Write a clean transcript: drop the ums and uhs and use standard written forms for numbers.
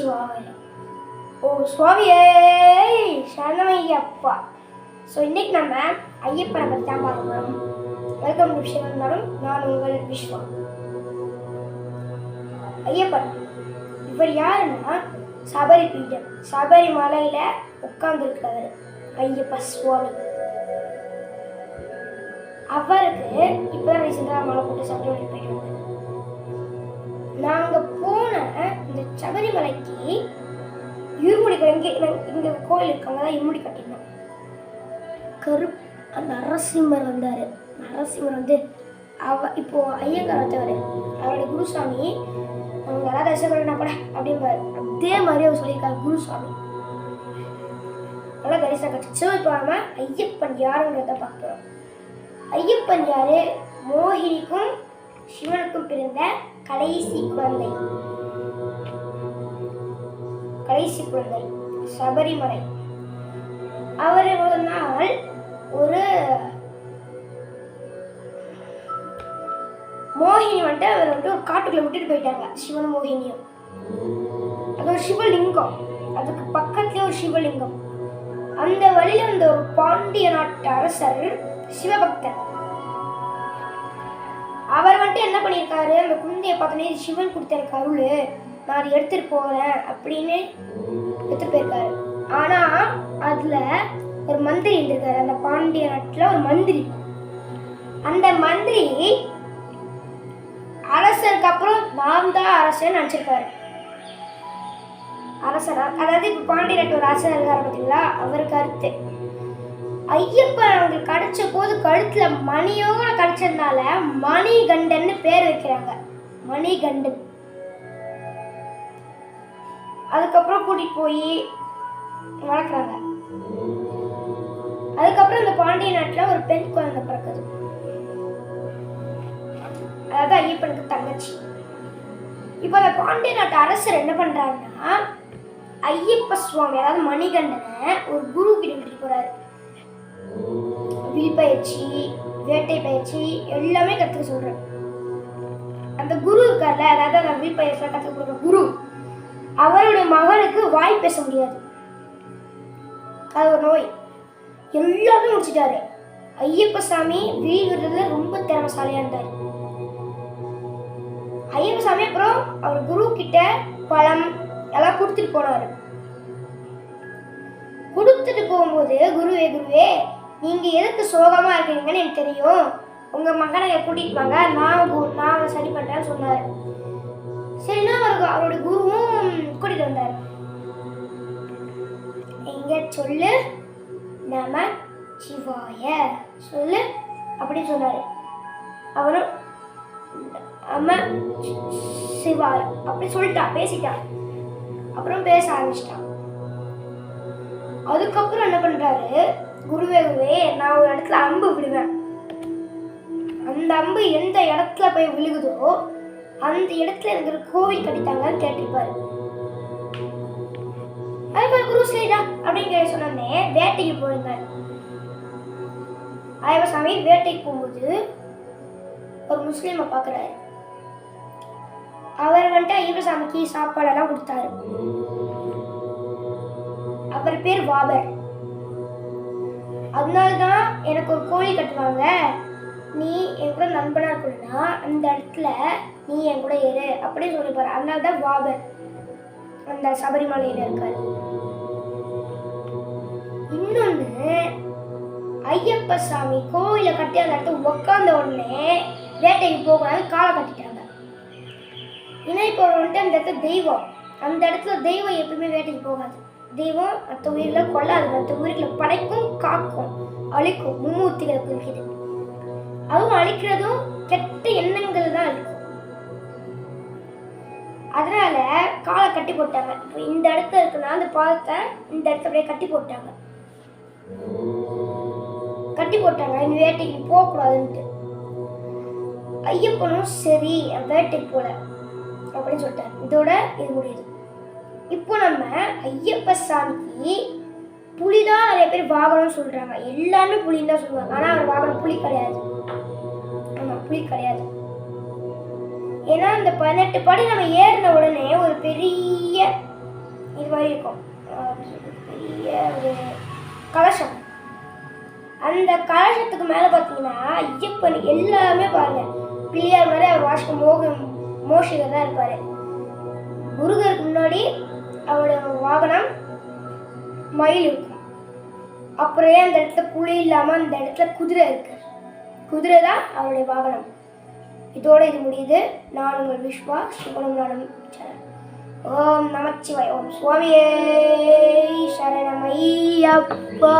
நமச்சிவாய. ஓ சுவாமியே சரணமையப்பா. ஸோ இன்னைக்கு நம்ம ஐயப்பனை பற்றி தான் பார்க்க போகிறோம். வெல்கம் டு விஷயம் இருந்தாலும் நான் உங்கள் விஸ்வா. ஐயப்பன் இவர் யாருன்னா சபரி பீடம், சபரிமலையில் உட்கார்ந்துருக்கிறவர் ஐயப்ப சுவாமி. அவருக்கு இப்போதான் ரீசெண்டாக மலை போட்டு சபரிமலை போயிட்டு வந்தார். நாங்கள் போன இந்த சபரிமலைக்கு இருமுடி இங்கே கோயில் இருக்காங்க தான் இருமுடி கட்டியிருந்தோம். அந்த நரசிம்மர் வந்தார். நரசிம்மர் வந்து இப்போது ஐயங்கார் வந்தவர், அவருடைய குருசாமி. அவங்க யாராவது தரிசனம் பண்ணா கூட அப்படிம்பாரு. அதே மாதிரி அவர் சொல்லியிருக்காரு குருசாமி. நல்லா தரிசனம் கட்டிச்சு. இப்போ நம்ம ஐயப்பன் யாருங்கிறத பார்க்குறோம். ஐயப்பன் யாரு? மோகினிக்கும் சிவனுக்கும் பிறந்த கடைசி குழந்தை. சபரிமலை. அவர் ஒரு நாள் ஒரு மோகினி வந்துட்டு அவர் வந்து ஒரு காட்டுக்குள்ள விட்டுட்டு போயிட்டாங்க, சிவன் மோகினியும். அது ஒரு சிவலிங்கம், அதுக்கு பக்கத்துலேயே ஒரு சிவலிங்கம். அந்த வழியில அந்த ஒரு பாண்டிய நாட்டு அரசர் சிவபக்தர். அவர் வந்துட்டு என்ன பண்ணியிருக்காரு, அந்த குழந்தைய பார்த்தோன்னே சிவன் கொடுத்த எனக்கு அருள், நான் அதை எடுத்துட்டு போறேன் அப்படின்னு எடுத்துட்டு போயிருக்காரு. ஆனா அதுல ஒரு மந்திரி இருந்திருக்காரு, அந்த பாண்டிய நாட்டுல ஒரு மந்திரி. அந்த மந்திரி அரசருக்கு அப்புறம் நான் தான் அரசன் நினைச்சிருக்காரு. அரசரா, அதாவது இப்ப பாண்டிய நாட்டு ஒரு அரசர் இருக்காரு பார்த்தீங்களா, அவருக்கு கருத்து ஐயப்பன் அவங்களுக்கு கிடைச்ச போது கழுத்துல மணியோட கிடைச்சதுனால மணிகண்டன் பேர் வைக்கிறாங்க. மணிகண்டன். அதுக்கப்புறம் கூட்டிட்டு போய் வளர்க்குறாங்க. அதுக்கப்புறம் இந்த பாண்டிய நாட்டுல ஒரு பெண் குழந்தை பிறக்குது. அதாவது ஐயப்பனுக்கு தங்கச்சி. இப்போ அந்த பாண்டிய நாட்டு அரசர் என்ன பண்றாருன்னா, ஐயப்ப சுவாமி அதாவது மணிகண்டனை ஒரு குரு கிட்ட விட்டுட்டு போறாரு. வில் பயிற்சி, வேட்டை பயிற்சி எல்லாமே கற்றுக்க சொல்றேன். அந்த குரு இருக்கார்ல, அதாவது அந்த வில் பயிற்சி கற்றுக்க கொடுக்குற குரு, அவருடைய மகனுக்கு வாய் பேச முடியாது, அது ஒரு நோய். எல்லாமே முடிச்சிட்டாரு. ஐயப்ப சாமி வில் விடுறதுல ரொம்ப திறமைசாலியா இருந்தார். ஐயப்ப சாமி அப்புறம் அவர் குரு கிட்ட பழம் எல்லாம் கொடுத்துட்டு போனாரு. கொடுத்துட்டு போகும்போது, குருவே நீங்க எதுக்கு சோகமா இருக்கீங்கன்னு எனக்கு தெரியும், உங்க மகனை கூட்டிட்டு வாங்க, நான் சரி பண்றேன்னு சொன்னாரு. சரின்னா அவரோட குருவும் கூட்டிட்டு வந்தார். எங்க சொல்லு, நம சிவாய சொல்லு அப்படின்னு சொன்னாரு. அவரும் அம்மா சிவாய் அப்படி சொல்லிட்டான், பேசிட்டான். அப்புறம் பேச ஆரம்பிச்சிட்டான். அதுக்கப்புறம் என்ன பண்றாரு, குருவே நான் ஒரு இடத்துல அம்பு விடுவேன், அந்த அம்பு எந்த இடத்துல போய் விழுகுதோ அந்த இடத்துல இருக்கிற கோவில் கட்டிட்டாங்கன்னு கேட்டிருப்பாரு. அதுக்கு குரு சரிடா அப்படின்னு சொன்னே வேட்டைக்கு போயிருந்தாரு. ஐயப்ப சாமி வேட்டைக்கு போகும்போது ஒரு முஸ்லீமை பார்க்குறாரு. அவர் வந்துட்டு ஐயப்ப சாமிக்கு சாப்பாடெல்லாம் கொடுத்தாரு. அவர் பேர் வாபர். அதனால்தான் எனக்கு ஒரு கோழி கட்டுவாங்க, நீ என் கூட நண்பனா இருக்கணும்னா அந்த இடத்துல நீ என் கூட ஏறு அப்படின்னு சொல்லி போற. அதனால்தான் வாபர் அந்த சபரிமலையில இருக்காரு. இன்னொன்னு, ஐயப்ப சாமி கோயிலை கட்டி அந்த இடத்துல உட்கார்ந்த உடனே வேட்டைக்கு போகக்கூடாது, காலை கட்டிட்டாங்க. ஏன்னா இப்போ வந்துட்டு அந்த இடத்துல தெய்வம், அந்த இடத்துல தெய்வம் எப்பவுமே வேட்டைக்கு போகாது. தெய்வம் மற்ற உயிரில கொள்ளாது, மற்ற உயிர்களை படைக்கும், காக்கும், அழிக்கும், மும்மூர்த்திகளை குறிக்குது. அதுவும் அழிக்கிறதும் கெட்ட எண்ணங்கள் தான் இருக்கும். அதனால காலை கட்டி போட்டாங்க. இப்போ இந்த இடத்துல இருக்குன்னா அந்த பாதத்தை இந்த இடத்துல அப்படியே கட்டி போட்டாங்க. இந்த வேட்டைக்கு போகக்கூடாதுன்ட்டு. ஐயப்பனும் சரி வேட்டைக்கு போல அப்படின்னு சொல்லிட்டாரு. இதோட இது முடியுது. இப்போ நம்ம ஐயப்ப சாமிக்கு புலிதான் நிறைய பேர் வாகனம் சொல்றாங்க. எல்லாருமே புலின்னு தான் சொல்லுவாங்க. ஆனா அவர் வாகனம் புலி கிடையாது. ஆமா, புலி கிடையாது. ஏன்னா அந்த 18 படி நம்ம ஏறின உடனே ஒரு பெரிய இது மாதிரி இருக்கும். பெரிய ஒரு கலசம். அந்த கலசத்துக்கு மேலே பார்த்தீங்கன்னா ஐயப்பன் எல்லாமே பாருங்க பிள்ளையார் மாதிரி அவர் வாசிக்க மோஷிகர் தான் இருப்பார். முருகருக்கு முன்னாடி அவருடைய வாகனம் மயில் இருக்கும். அப்புறம் அந்த இடத்துல புலி இல்லாமல் அந்த இடத்துல குதிரை இருக்கு. குதிரை தான் அவருடைய வாகனம். இதோட இது முடியுது. நான் உங்கள் விஸ்வா சிவனம் நானும் சேனல். ஓம் நமச்சிவாய். ஓம் சுவாமியே சரணமையப்பா.